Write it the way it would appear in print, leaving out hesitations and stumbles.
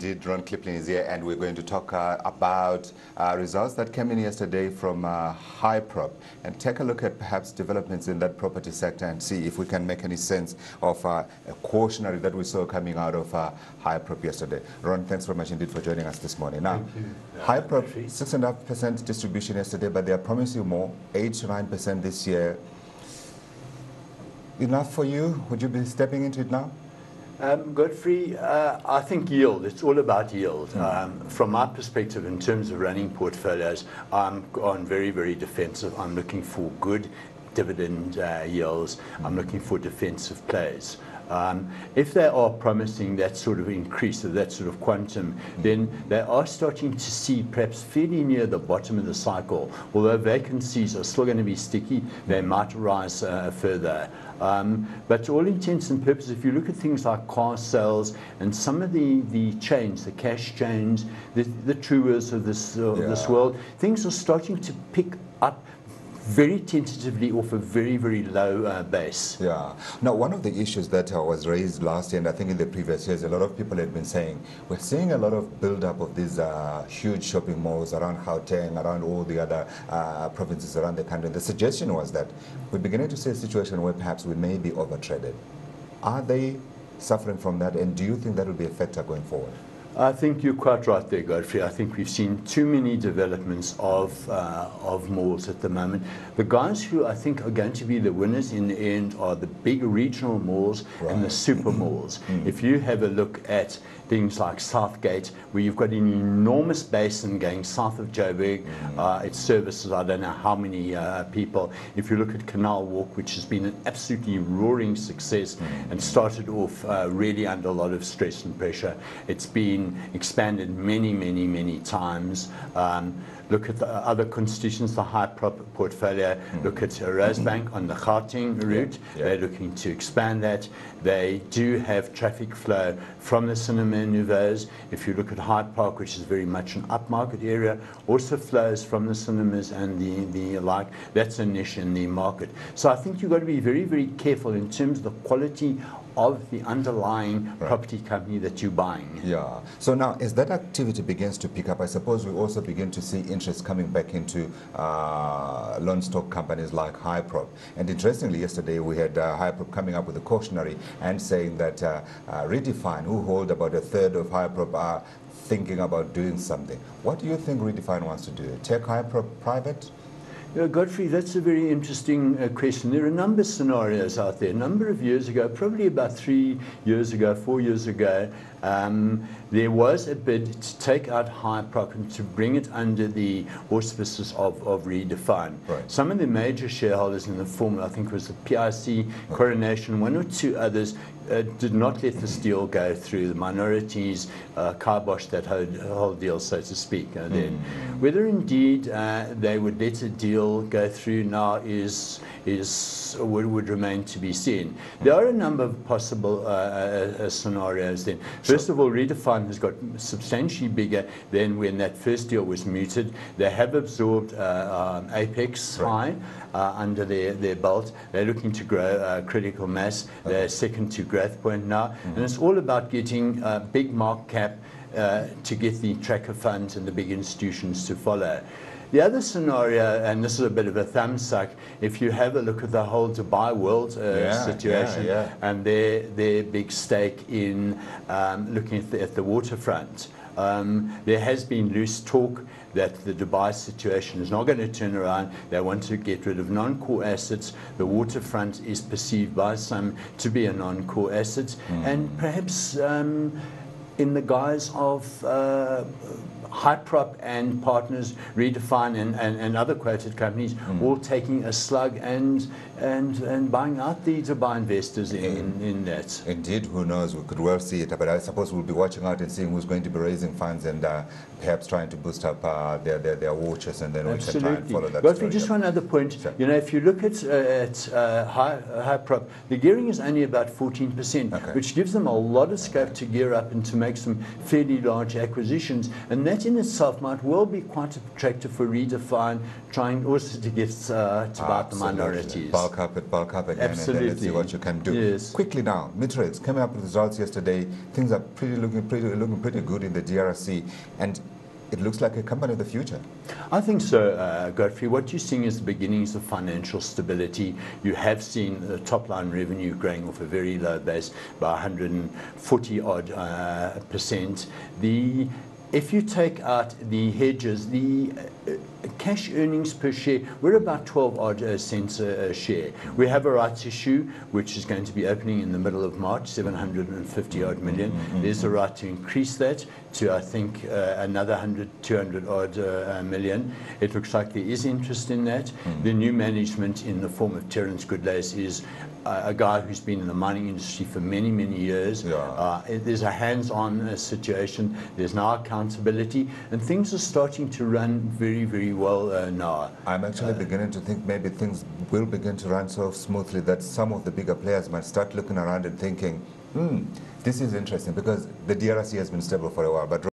indeed. Ron Klipin is here, and we're going to talk about results that came in yesterday from Hyprop, and take a look at perhaps developments in that property sector and see if we can make any sense of a cautionary that we saw coming out of Hyprop yesterday. Ron, thanks very much indeed for joining us this morning. Now, Hyprop, 6.5% distribution yesterday, but they are promising more, 8 to 9% this year. Enough for you? Would you be stepping into it now? Godfrey, I think yield, it's all about yield. From my perspective, in terms of running portfolios, I'm on very, very defensive. I'm looking for good dividend yields. I'm looking for defensive plays. If they are promising that sort of increase, or that sort of quantum, then they are starting to see perhaps fairly near the bottom of the cycle. Although vacancies are still going to be sticky, they might rise further. But to all intents and purposes, if you look at things like car sales and some of the change, the cash change, the truers of this world, things are starting to pick up very tentatively off a very, very low base. Yeah. Now, one of the issues that was raised last year, and I think in the previous years, a lot of people had been saying, we're seeing a lot of build-up of these huge shopping malls around Gauteng, around all the other provinces around the country. The suggestion was that we're beginning to see a situation where perhaps we may be over-traded. Are they suffering from that, and do you think that will be a factor going forward? I think you're quite right there, Godfrey. I think we've seen too many developments of malls at the moment. The guys who I think are going to be the winners in the end are the big regional malls and the super malls. If you have a look at things like Southgate, where you've got an enormous basin going south of Joburg, it services I don't know how many people. If you look at Canal Walk, which has been an absolutely roaring success and started off really under a lot of stress and pressure, it's been expanded many, many, many times. Look at the other constituents, the Hyprop portfolio. Look at Rosebank on the Gauteng route. They're looking to expand that. They do have traffic flow from the Cinema Nouveaux. If you look at Hyde Park, which is very much an upmarket area, also flows from the cinemas and the like. That's a niche in the market. So I think you've got to be very, very careful in terms of the quality of the underlying property company that you're buying. Yeah. So now, as that activity begins to pick up, I suppose we also begin to see interest coming back into loan stock companies like Hyprop. And interestingly, yesterday we had Hyprop coming up with a cautionary and saying that Redefine, who hold about a third of Hyprop, are thinking about doing something. What do you think Redefine wants to do? Take Hyprop private? Godfrey, that's a very interesting question. There are a number of scenarios out there. A number of years ago, probably about 3 years ago, 4 years ago, there was a bid to take out Hyprop and to bring it under the auspices of Redefine. Some of the major shareholders in the form, I think it was the PIC, Coronation, one or two others, did not let this deal go through. The minorities kiboshed that whole deal, so to speak. Then, whether indeed they would let a deal go through now would remain to be seen. There are a number of possible scenarios then. First of all, Redefine has got substantially bigger than when that first deal was mooted. They have absorbed Apex High under their belt. They're looking to grow critical mass. They're second to Growth Point now. And it's all about getting big market cap to get the tracker funds and the big institutions to follow. The other scenario, and this is a bit of a thumbsuck, if you have a look at the whole Dubai World situation and their big stake in looking at the waterfront. There has been loose talk that the Dubai situation is not going to turn around. They want to get rid of non-core assets. The waterfront is perceived by some to be a non-core asset, and perhaps in the guise of Hyprop and partners, Redefine and other quoted companies, all taking a slug and buying out the Dubai investors in that. Indeed, who knows? We could well see it, but I suppose we'll be watching out and seeing who's going to be raising funds and perhaps trying to boost up their watches, and then we can try and follow that. But just one other point, you know, if you look at Hyprop, the gearing is only about 14%, which gives them a lot of scope to gear up and to make make some fairly large acquisitions, and that in itself might well be quite attractive for Redefine, trying also to get to about the minorities. Bulk up again, Absolutely. and then let's see what you can do. Yes. Quickly now, Matrix coming up with results yesterday. Things are looking pretty good in the DRC, and it looks like a company of the future. I think so, Godfrey. What you're seeing is the beginnings of financial stability. You have seen the top-line revenue growing off a very low base by 140-odd%. If you take out the hedges, the cash earnings per share, we're about 12-odd cents a share. We have a rights issue, which is going to be opening in the middle of March, 750-odd million. There's a right to increase that to, I think, another 200-odd million. It looks like there is interest in that. The new management in the form of Terence Goodlace is a guy who's been in the mining industry for many, many years. Yeah. There's a hands-on situation. There's now accountability, and things are starting to run very, very well now. I'm actually beginning to think maybe things will begin to run so smoothly that some of the bigger players might start looking around and thinking, this is interesting, because the DRC has been stable for a while, but